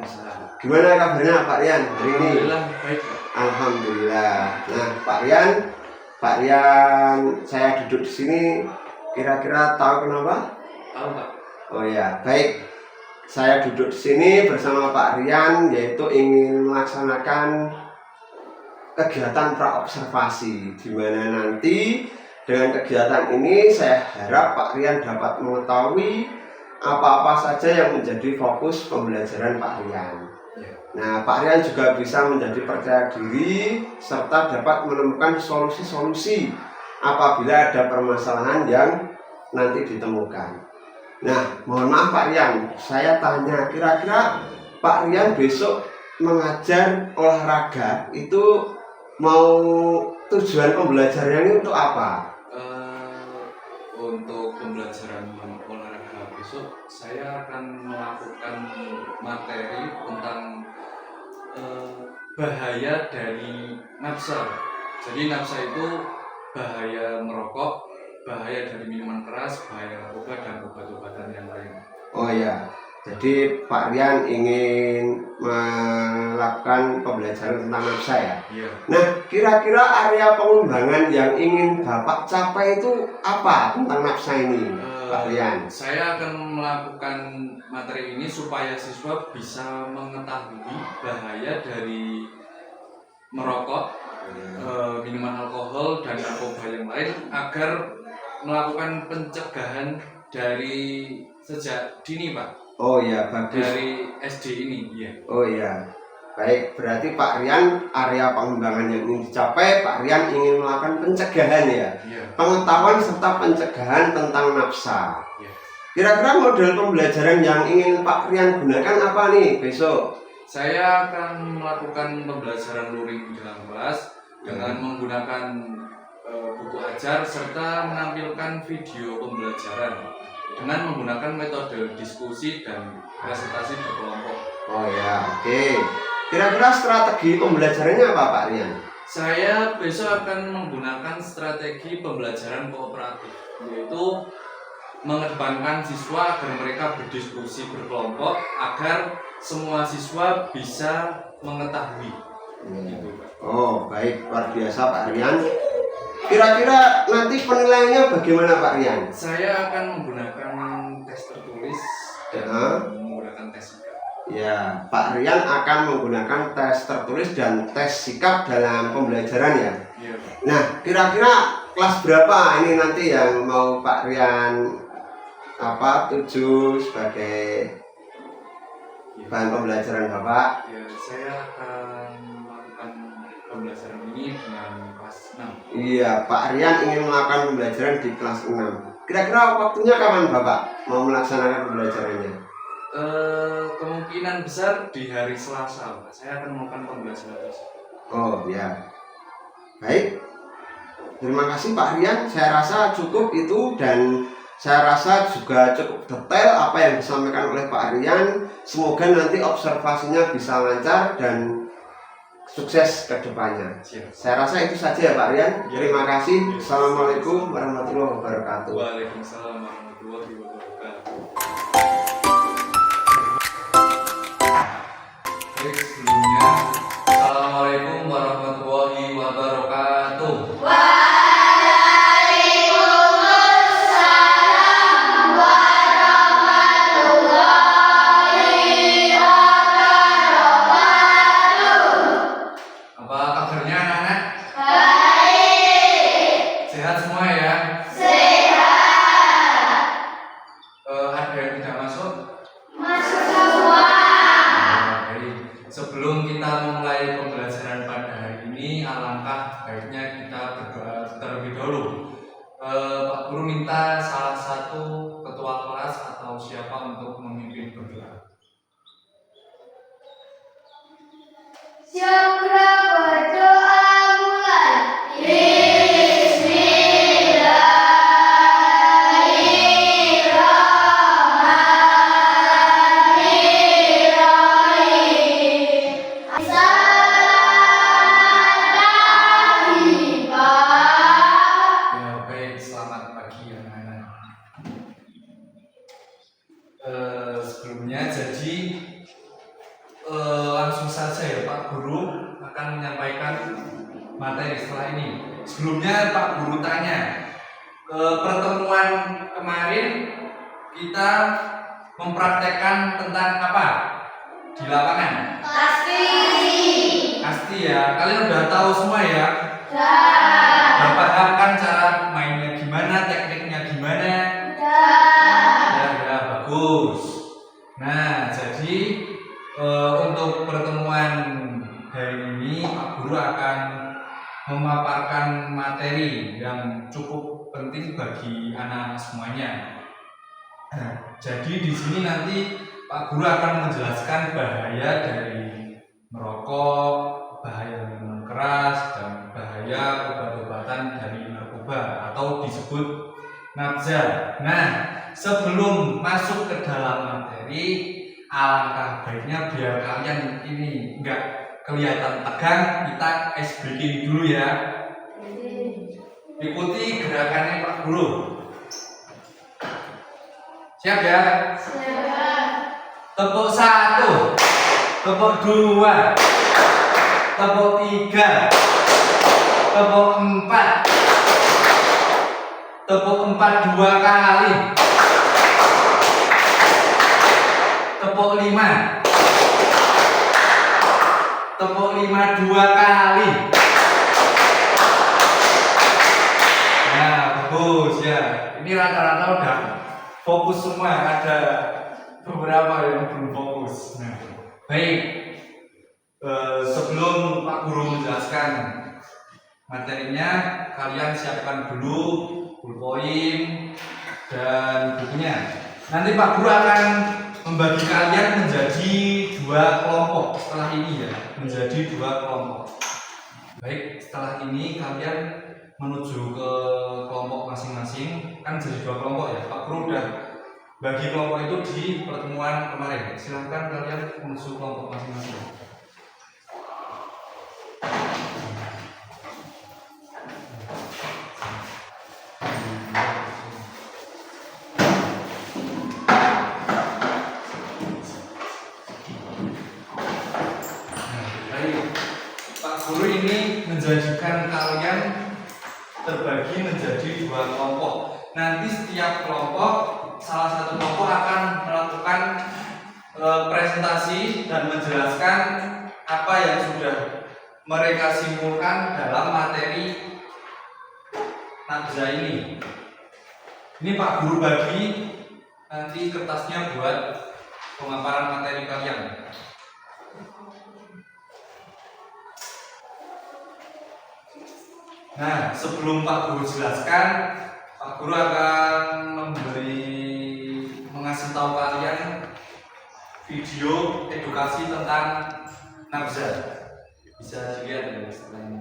Waalaikumsalam. Gimana kabarnya Pak Rian hari ini? Alhamdulillah baik. Alhamdulillah. Nah, Pak Rian, saya duduk di sini. Kira-kira tahu kenapa? Tahu Pak? Oh ya, baik. Saya duduk di sini bersama Pak Rian, yaitu ingin melaksanakan kegiatan praobservasi, di mana nanti dengan kegiatan ini saya harap Pak Rian dapat mengetahui apa-apa saja yang menjadi fokus pembelajaran Pak Rian. Nah, Pak Rian juga bisa menjadi percaya diri serta dapat menemukan solusi-solusi apabila ada permasalahan yang nanti ditemukan. Nah, mohon maaf Pak Rian, saya tanya, kira-kira Pak Rian besok mengajar olahraga itu mau tujuan pembelajarannya untuk apa? Untuk pembelajaran olahraga besok saya akan melakukan materi tentang bahaya dari nafsa. Jadi nafsa itu bahaya merokok, bahaya dari minuman keras, bahaya narkoba dan obat-obatan yang lain. Oh ya, jadi Pak Rian ingin melakukan pembelajaran tentang nafsa ya? Iya. Nah, kira-kira area pengembangan yang ingin Bapak capai itu apa tentang nafsa ini, Pak Rian? Saya akan melakukan materi ini supaya siswa bisa mengetahui bahaya dari merokok, minuman alkohol dan narkoba yang lain agar melakukan pencegahan dari sejak dini Pak. Oh ya, bagus. Dari SD ini, ya. Oh ya, baik. Berarti Pak Rian area pengembangan yang ingin dicapai, Pak Rian ingin melakukan pencegahan ya, pengetahuan serta pencegahan tentang nafsa. Kira-kira model pembelajaran yang ingin Pak Rian gunakan apa nih besok? Saya akan melakukan pembelajaran luring di dalam kelas dengan menggunakan buku ajar serta menampilkan video pembelajaran dengan menggunakan metode diskusi dan presentasi berkelompok. Oh ya, oke. Kira-kira strategi pembelajarannya apa Pak Rian? Saya besok akan menggunakan strategi pembelajaran kooperatif, yaitu mengedepankan siswa agar mereka berdiskusi berkelompok agar semua siswa bisa mengetahui. Oh baik, luar biasa Pak Rian. Kira-kira nanti penilaiannya bagaimana Pak Rian? Saya akan menggunakan tes tertulis dan menggunakan tes sikap. Ya, Pak Rian akan menggunakan tes tertulis dan tes sikap dalam pembelajaran ya. Iya. Nah, kira-kira kelas berapa ini nanti yang mau Pak Rian tuju sebagai bahan pembelajaran Bapak? Ya, saya akan melakukan pembelajaran ini dengan kelas 6. Iya, Pak Rian ingin melakukan pembelajaran di kelas 6. Kira-kira waktunya kapan Bapak mau melaksanakan pembelajarannya? Kemungkinan besar di hari Selasa, Pak. Saya akan melakukan pembelajaran besok. Oh ya, baik. Terima kasih Pak Rian. Saya rasa cukup itu dan saya rasa juga cukup detail apa yang disampaikan oleh Pak Rian. Semoga nanti observasinya bisa lancar dan sukses ke depannya. Saya rasa itu saja ya Pak Rian. Terima kasih. Assalamualaikum warahmatullahi wabarakatuh. Waalaikumsalam warahmatullahi wabarakatuh. Baik, sebelumnya Assalamualaikum warahmatullahi wabarakatuh. Apa kabarnya anak-anak? Baik. Sehat semua ya? Sehat. Ada yang tidak masuk? Masuk semua. Baik. Sebelum kita memulai pembelajaran pada hari ini, alangkah baiknya kita berdoa terlebih dahulu. Pak Guru minta salah satu ketua kelas atau siapa untuk memimpin berdoa. Syukur berdoa mulai. Bismillahirrahmanirrahim. Selamat pagi, Pak. Ya, baik, selamat pagi anak-anak. Sebelumnya jadi akan menyampaikan materi setelah ini. Sebelumnya Pak Guru tanya, pertemuan kemarin kita mempraktekkan tentang apa di lapangan? Pasti ya, kalian udah tahu semua ya? Udah paham kan cara mainnya gimana, tekniknya gimana? Ya, bagus. Nah, jadi untuk pertemuan hari ini Pak Guru akan memaparkan materi yang cukup penting bagi anak-anak semuanya. Jadi di sini nanti Pak Guru akan menjelaskan bahaya dari merokok, bahaya minuman keras, dan bahaya obat-obatan dari narkoba atau disebut nafza. Nah, sebelum masuk ke dalam materi, alangkah baiknya biar kalian ini enggak kelihatan tegang, kita ice breaking dulu ya. Ikuti gerakannya Pak Guru. Siap ya? Tepuk 1, tepuk 2, tepuk 3, tepuk 4, tepuk 4 2 kali, tepuk 5, tepuk 5 2 kali. Nah, bagus ya. Ini rata-rata udah fokus semua, ada beberapa yang belum fokus. Nah, baik. Sebelum Pak Guru menjelaskan materinya, kalian siapkan dulu pulpoin dan bukunya. Nanti Pak Guru akan membagi kalian menjadi 2 kelompok setelah ini ya, menjadi 2 kelompok. Baik, setelah ini kalian menuju ke kelompok masing-masing, kan jadi 2 kelompok ya. Pak Guru udah bagi kelompok itu di pertemuan kemarin. Silahkan kalian menuju kelompok masing-masing. Pak Guru ini menjadikan kalian terbagi menjadi 2 kelompok. Nanti setiap kelompok, salah satu kelompok akan melakukan presentasi dan menjelaskan apa yang sudah mereka simpulkan dalam materi nafza ini. Ini Pak Guru bagi nanti kertasnya buat pemaparan materi kalian. Nah, sebelum Pak Guru jelaskan, Pak Guru akan mengasih tahu kalian video edukasi tentang nafza. Bisa dilihat ya setelah ini.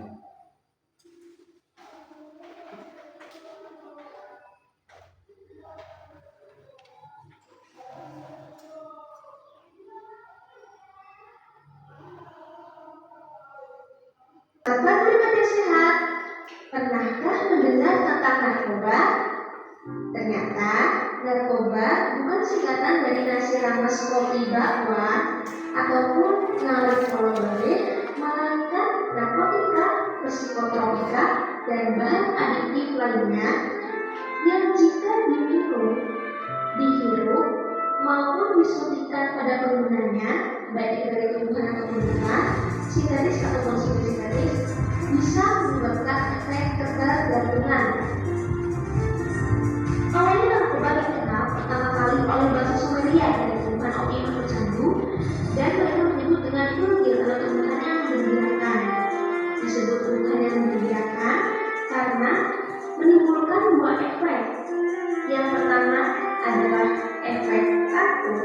Sahabat pribadi sehat, pernahkah mendengar tentang narkoba? Ternyata narkoba bukan singkatan dari nasi rames, kopi, bakwan, ataupun nalur kolorit, melainkan narkotika, psikotropika, dan bahan adiktif lainnya yang jika diminum, dihirup, maupun disuntikkan pada penggunanya, baik dari tumbuhan atau bunga, sintetis ataupun sintetis, bisa menyebabkan efek ketergantungan. Awalnya narkoba dikenal pertama kali oleh bahasa Sumeria dari tumbuhan opium atau candu, dan mereka menyebut dengan fulgir atau tumbuhan yang menggembirakan. Disebut tumbuhan yang menggembirakan karena menimbulkan 2 efek. Yang pertama adalah efek takut,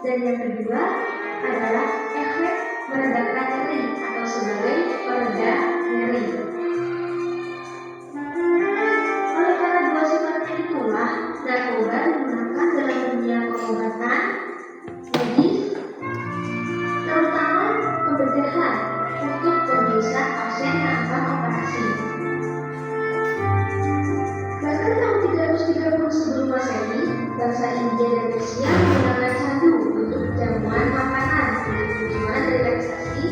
dan yang kedua adalah efek meredakan nyeri atau sebagai pereda nyeri. Oleh karena 2 sifatnya itulah, narkoba digunakan dalam dunia pengobatan, medis, terutama pembedahan untuk pemeriksaan pasien tanpa operasi. Bahkan tahun 330 sebelum Masehi, bangsa India dan Persia menggunakan candu untuk jamuan makanan untuk tujuan relaksasi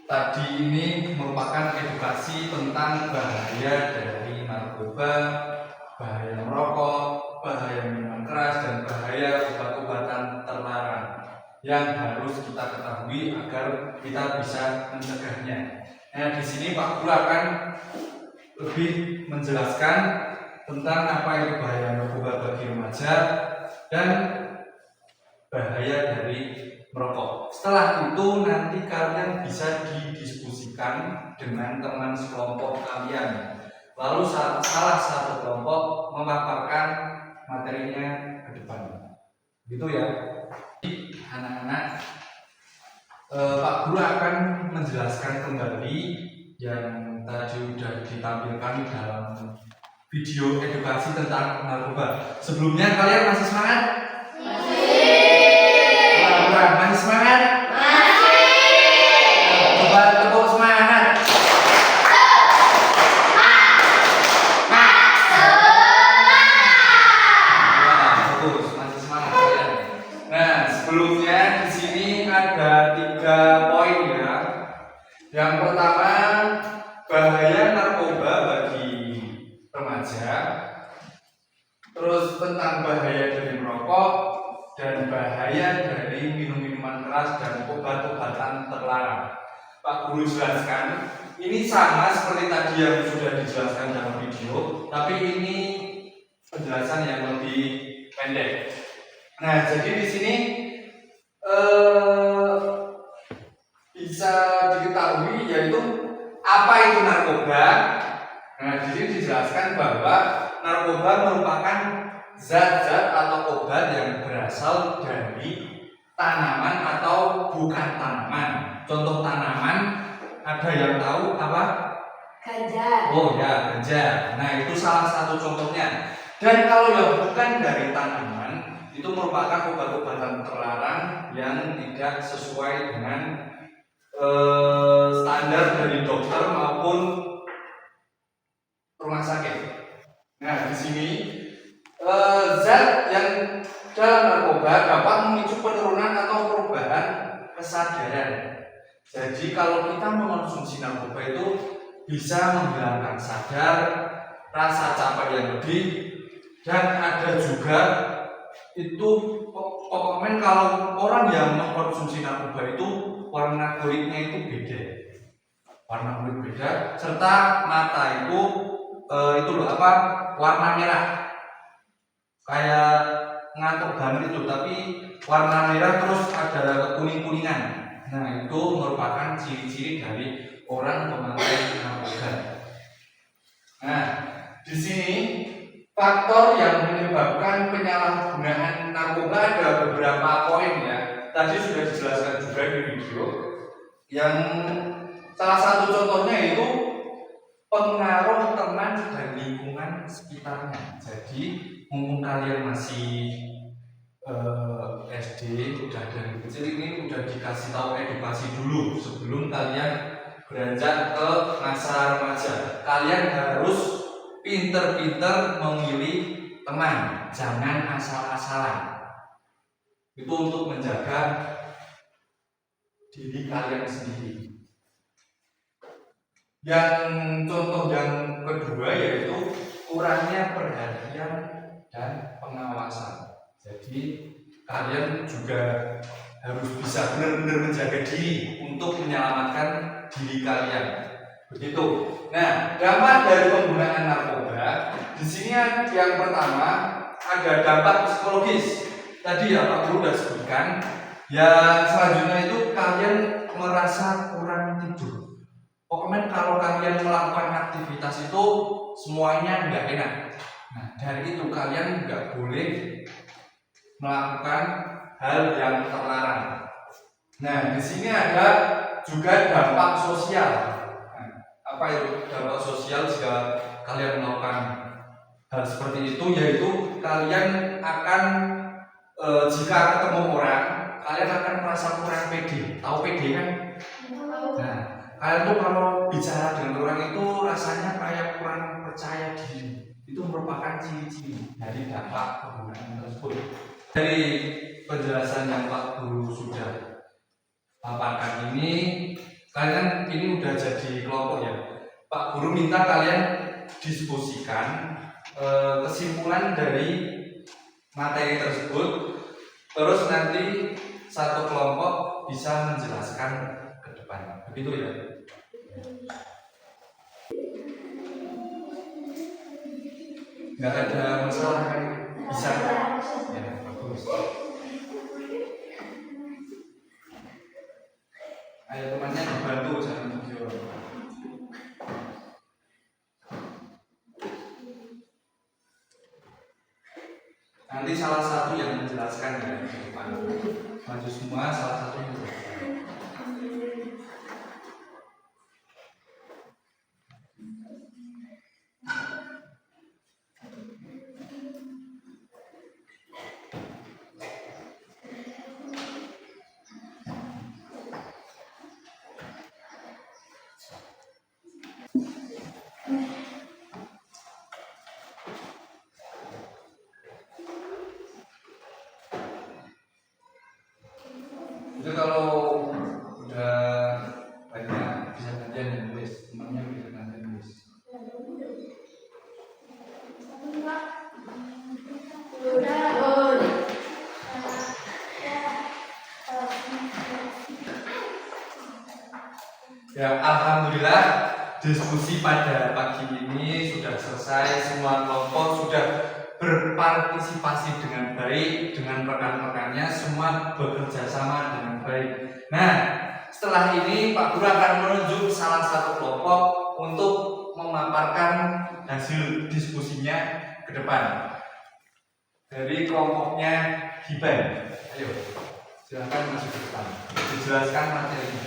tadi ini merupakan edukasi tentang bahaya dari narkoba, bahaya merokok, bahaya minuman keras, dan bahaya obat-obatan terlarang yang harus kita ketahui agar kita bisa mencegahnya. Nah, di sini Pak Guru akan lebih menjelaskan tentang apa itu bahaya narkoba bagi remaja dan bahaya dari merokok. Setelah itu nanti kalian bisa didiskusikan dengan teman sekelompok kalian. Lalu salah satu kelompok memaparkan materinya ke depan. Gitu ya. Anak-anak, Pak Guru akan menjelaskan kembali yang tadi sudah ditampilkan dalam video edukasi tentang narkoba. Sebelumnya kalian masih semangat? Masih semangat? Coba tepuk semangat. Bagus, masih semangat kalian. Nah, sebelumnya di sini ada 3 poin ya. Yang pertama, bahaya narkoba bagi remaja. Terus tentang bahaya dari merokok dan bahaya dari minum-minuman keras dan obat-obatan terlarang. Pak Guru jelaskan, ini sama seperti tadi yang sudah dijelaskan dalam video, tapi ini penjelasan yang lebih pendek. Nah, jadi di sini bisa diketahui yaitu apa itu narkoba. Nah, di sini dijelaskan bahwa narkoba merupakan zat-zat atau obat yang berasal dari tanaman atau bukan tanaman. Contoh tanaman, ada yang tahu apa? Ganja. Oh ya, ganja. Nah, itu salah satu contohnya. Dan kalau yang bukan dari tanaman, itu merupakan obat-obatan terlarang yang tidak sesuai dengan standar dari dokter maupun rumah sakit. Nah, di sini zat yang dalam narkoba dapat memicu penurunan atau perubahan kesadaran. Jadi kalau kita mengonsumsi narkoba itu bisa menghilangkan sadar, rasa capek yang lebih, dan ada juga itu pokoknya kalau orang yang mengkonsumsi narkoba itu warna kulitnya itu beda, warna kulit beda, serta mata itu warna merah, kayak ngantuk banget itu, tapi warna merah terus ada kuning-kuningan. Nah, itu merupakan ciri-ciri dari orang pemakai narkoba. Nah, di sini faktor yang menyebabkan penyalahgunaan narkoba ada beberapa poin ya. Tadi sudah dijelaskan juga di video. Yang salah satu contohnya itu pengaruh teman dan lingkungan sekitarnya. Jadi mumpung kalian masih SD, udah dari kecil ini udah dikasih tahu edukasi dulu sebelum kalian beranjak ke masa remaja. Kalian harus pinter-pinter memilih teman, jangan asal-asalan. Itu untuk menjaga diri kalian sendiri. Yang contoh yang kedua yaitu kurangnya perhatian dan pengawasan. Jadi kalian juga harus bisa benar-benar menjaga diri untuk menyelamatkan diri kalian. Begitu. Nah, dampak dari penggunaan narkoba di sini yang pertama ada dampak psikologis. Tadi ya Pak Guru sudah sebutkan. Yang selanjutnya itu kalian merasa kurang tidur. Pokoknya kalau kalian melakukan aktivitas itu semuanya nggak enak. Nah, dari itu kalian nggak boleh melakukan hal yang terlarang. Nah, di sini ada juga dampak sosial. Nah, apa itu dampak sosial jika kalian melakukan hal seperti itu? Yaitu kalian akan jika ketemu orang, kalian akan merasa kurang pede. Tahu pede kan? Nah, kalian tuh kalau bicara dengan orang itu rasanya kayak kurang percaya diri. Itu merupakan ciri-ciri dari dampak penggunaan tersebut. Dari penjelasan yang Pak Guru sudah paparkan ini, Kalian ini udah jadi kelompok ya. Pak Guru minta kalian diskusikan kesimpulan dari materi tersebut. Terus nanti satu kelompok bisa menjelaskan ke depan. Begitu ya. Nggak ada masalah kan? Bisa. Ya, bagus. Ayo temannya dibantu jangan video. Nanti salah satu yang menjelaskan ya di depan. Maju semua, salah satu yang menjelaskan. Itu kalau udah banyak bisa gantian yang nulis, temannya bisa gantian nulis. Ya, alhamdulillah diskusi pada pagi ini sudah selesai. Semua kelompok sudah berpartisipasi dengan baik dengan rekan-rekannya, semua bekerja sama dengan baik. Nah, setelah ini Pak Guru akan menunjuk salah satu kelompok untuk memaparkan hasil diskusinya ke depan. Dari kelompoknya Giban, ayo silakan masuk ke depan, dijelaskan materinya.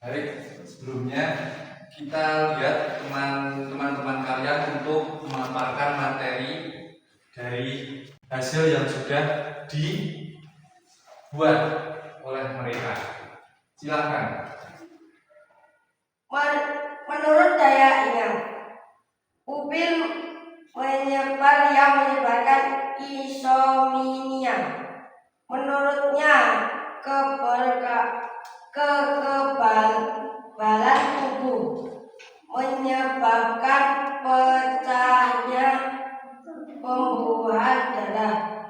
Baik, sebelumnya kita lihat teman-teman kalian untuk memaparkan materi dari hasil yang sudah dibuat oleh mereka. Silakan. Menurut daya ingat, pupil menyebabkan insomnia. Menurutnya, kekebalan tubuh menyebabkan pecahnya pembuluhan darah,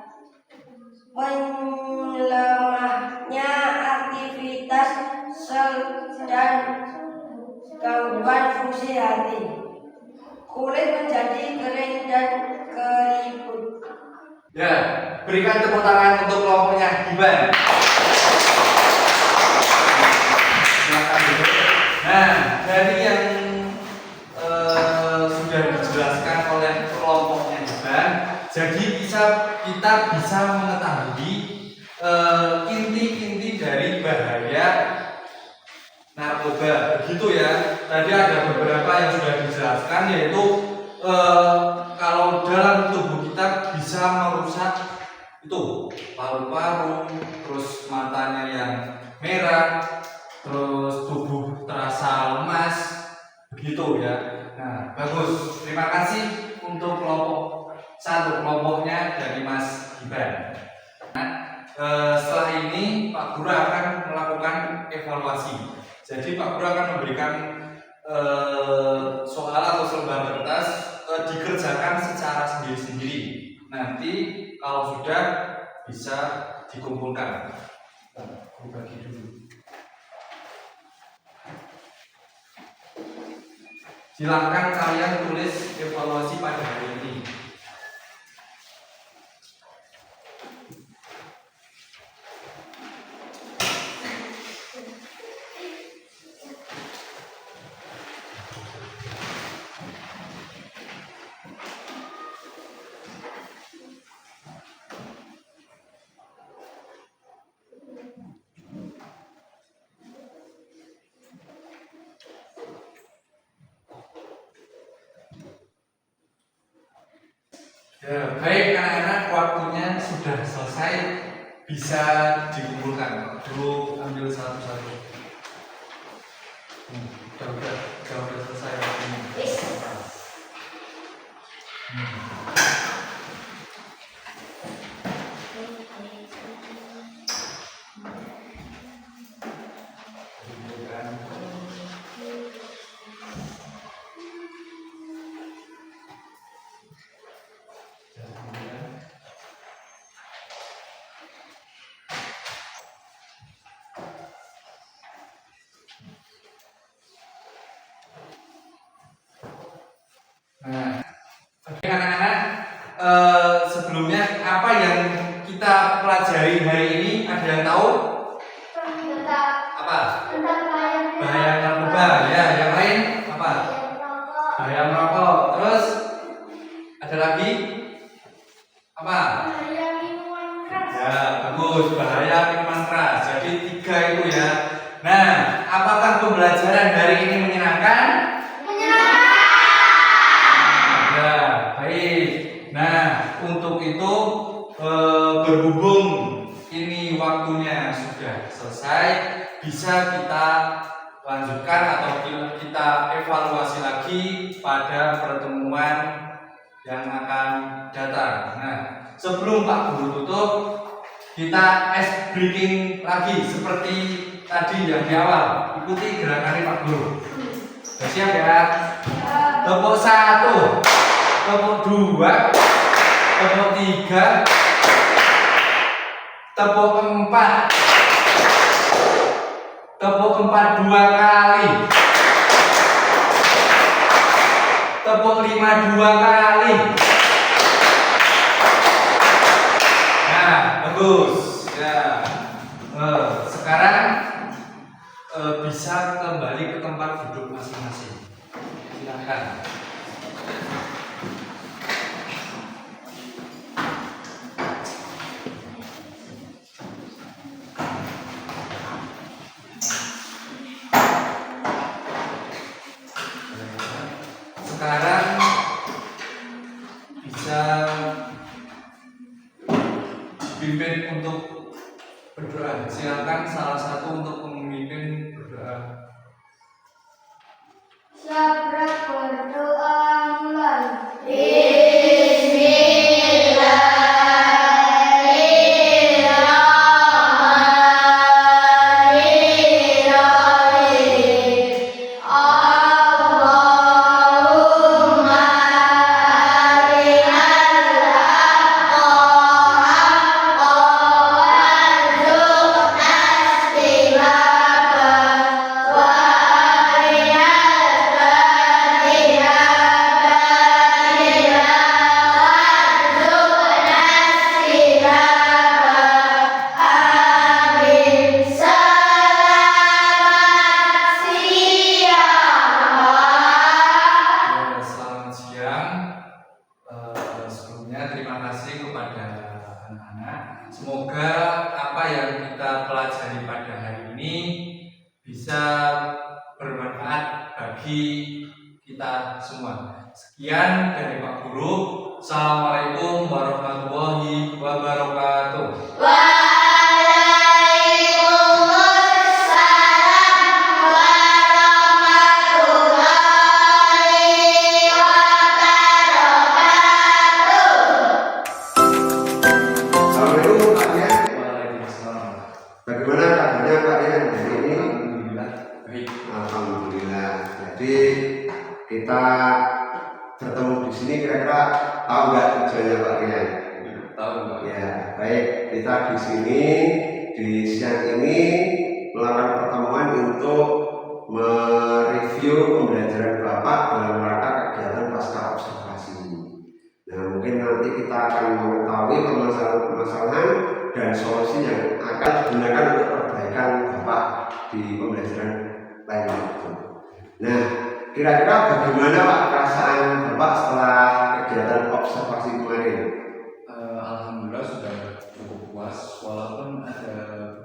melemahnya aktivitas sel dan gangguan fungsi hati, kulit menjadi kering dan keriput. Ya, berikan tepuk tangan untuk kelompoknya Giban. Nah, dari yang sudah dijelaskan oleh kelompoknya Giban, jadi kita bisa mengetahui inti-inti dari bahaya narkoba. Begitu ya. Tadi ada beberapa yang sudah dijelaskan, yaitu kalau dalam tubuh kita bisa merusak itu paru-paru, terus matanya yang merah, terus tubuh terasa lemas, begitu ya. Nah, bagus. Terima kasih untuk kelompok satu, kelompoknya dari Mas Giban. Nah, setelah ini Pak Guru akan melakukan evaluasi. Jadi Pak Guru akan memberikan soal atau selembar kertas dikerjakan secara sendiri-sendiri. Nanti kalau sudah bisa dikumpulkan. Aku bagi dulu. Silakan kalian tulis evaluasi pada hari ini. Ya, baik anak-anak, waktunya sudah selesai, bisa dikumpulkan. Dulu ambil satu-satu. Udah selesai waktunya. Nah, oke anak-anak, sebelumnya apa yang kita pelajari hari ini? Ada yang tahu? Apa? Bahaya narkoba. Ya, yang lain apa? Bahaya merokok. Terus ada lagi? Apa? Ya, bagus. Bahaya minuman keras. Jadi 3 itu ya. Nah, apakah pembelajaran hari ini menyenangkan? Baik. Nah, untuk itu berhubung ini waktunya sudah selesai, bisa kita lanjutkan atau kita evaluasi lagi pada pertemuan yang akan datang. Nah, sebelum Pak Guru tutup, kita ice breaking lagi seperti tadi yang di awal. Ikuti gerakannya Pak Guru. Sudah siap ya? Tepuk 1, tepuk 2, tepuk 3, tepuk 4, tepuk 4 2 kali, tepuk 5 2 kali. Nah, bagus ya. Sekarang bisa kembali ke tempat duduk masing-masing. Silakan. Sekarang bisa pimpin untuk berdoa. Silakan salah satu untuk memimpin berdoa. Siapa berdoa mulai? Selamat siang. Sebelumnya terima kasih kepada anak-anak. Semoga apa yang kita pelajari pada hari ini bisa bermanfaat bagi kita semua. Sekian dari Pak Guru. Assalamualaikum warahmatullahi wabarakatuh. Assalamualaikum Pak Rian. Waalaikumsalam. Bagaimana kabarnya Pak Rian hari ini? Alhamdulillah baik. Alhamdulillah. Jadi kita bertemu di sini kira-kira tahu nggak tujuannya Pak Rian? Tahu Pak. Ya, baik. Kita di sini di siang ini melakukan pertemuan untuk mereview pembelajaran Bapak dalam rangka kegiatan pasca observasi. Nah, mungkin nanti kita akan mengetahui permasalahan-permasalahan dan solusi yang akan digunakan untuk perbaikan Bapak di pembelajaran lain waktu. Nah, kira-kira bagaimana Pak perasaan Bapak setelah kegiatan observasi kemarin? Alhamdulillah sudah cukup puas, walaupun ada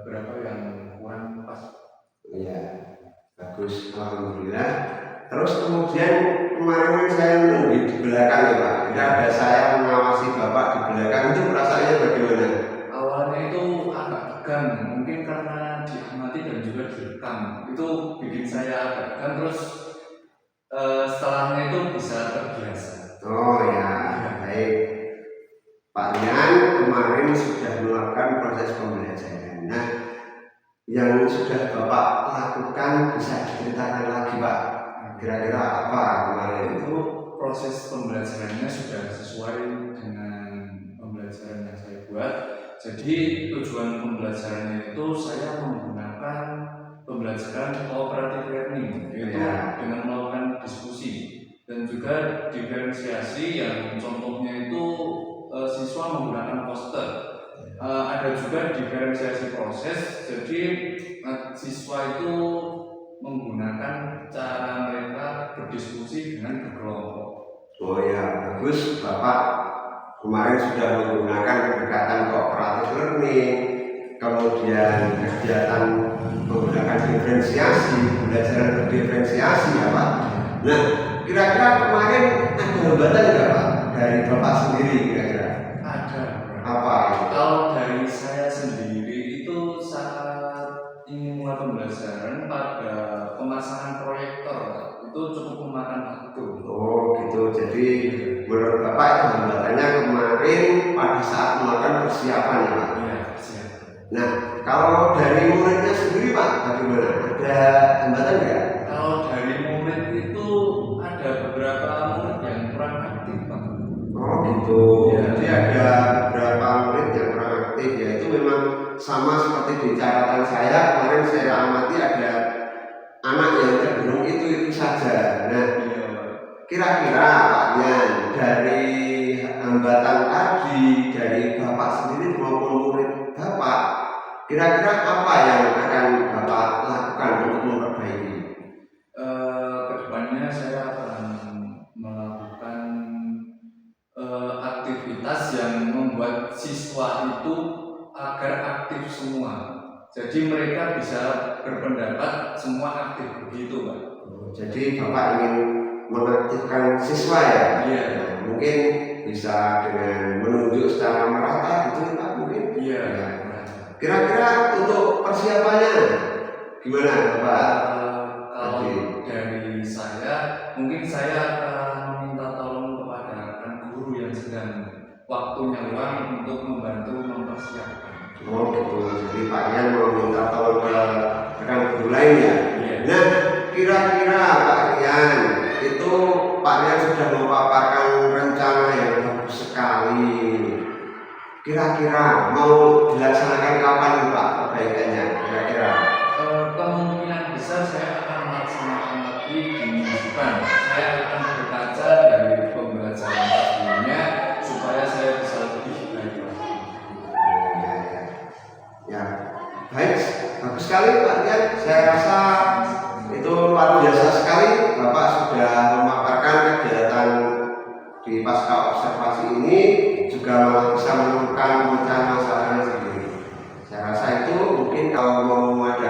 beberapa yang kurang pas. Iya, bagus, alhamdulillah. Terus kemudian kemarin saya menunggu di belakang ya Pak. Jadi ada saya mengawasi Bapak di belakang, itu perasaannya bagaimana? Awalnya itu agak tegang, mungkin karena diamati dan juga direkam. Itu bikin saya agak tegang, terus setelahnya itu bisa terbiasa. Oh ya, baik. Pak Rian kemarin sudah melakukan proses pembelajaran. Nah, yang sudah Bapak lakukan bisa diceritakan lagi, Pak. Kira-kira apa kemarin? Itu proses pembelajarannya sudah sesuai dengan pembelajaran yang saya buat. Jadi tujuan pembelajarannya itu saya menggunakan pembelajaran cooperative learning, yaitu dengan melakukan diskusi dan juga diferensiasi yang contohnya itu siswa menggunakan poster. Ada juga diferensiasi proses, jadi siswa itu menggunakan cara mereka berdiskusi dengan berkelompok. Oh ya, bagus. Bapak kemarin sudah menggunakan pendekatan cooperative learning, kemudian kegiatan menggunakan diferensiasi, belajar berdiferensiasi ya Pak. Nah, kira-kira kemarin ada hambatan nggak Pak dari Bapak sendiri kira-kira? Ada. Apa? Kalau dari saya sendiri itu saat ingin mulai pembelajaran pada pemasangan proyektor itu cukup memakan waktu. Oh gitu. Jadi menurut Bapak itu hambatannya kemarin pada saat melakukan persiapan ya Pak? Iya, siap. Nah, kalau dari muridnya sendiri Pak, bagaimana? Ada hambatan nggak? Kalau dari murid itu ada beberapa murid yang kurang aktif, Pak. Oh gitu. Ya. Jadi ada beberapa murid yang kurang aktif, ya itu memang sama seperti di catatan saya kemarin saya amati ada anak yang cenderung itu saja. Nah, kira-kira Pak Yan dari hambatan tadi dari Bapak sendiri maupun murid Bapak, kira-kira apa yang akan Bapak lakukan untuk memperbaiki? Kedepannya saya akan melakukan aktivitas yang membuat siswa itu agar aktif semua. Jadi mereka bisa berpendapat semua aktif begitu, Pak. Jadi Bapak ingin mengaktifkan siswa ya? Iya. Nah, mungkin bisa dengan menunjuk secara merata gitu Pak mungkin? Iya. Ya. Kira-kira untuk persiapannya gimana Bapak? Kalau dari saya, mungkin saya akan meminta tolong kepada rekan guru yang sedang waktunya luang untuk membantu mempersiapkan. Oh gitu, jadi Pak Yan mau minta tolong ke rekan guru lain ya? Iya. Nah, kira-kira Pak Yan, itu Pak Yan sudah memaparkan rencana yang bagus sekali. Kira-kira mau dilaksanakan kapan Pak perbaikannya? Kira-kira? Kemungkinan besar saya akan melaksanakan lagi di minggu depan. Saya akan berkaca dari pembelajaran sebelumnya supaya saya bisa lebih baik lagi. Ya, baik, bagus sekali Pak Yan. Saya rasa itu luar biasa sekali. Bapak sudah memaparkan kegiatan di pasca observasi ini juga malah bisa menemukan pemecahan masalahnya sendiri. Saya rasa itu mungkin kalau mau ada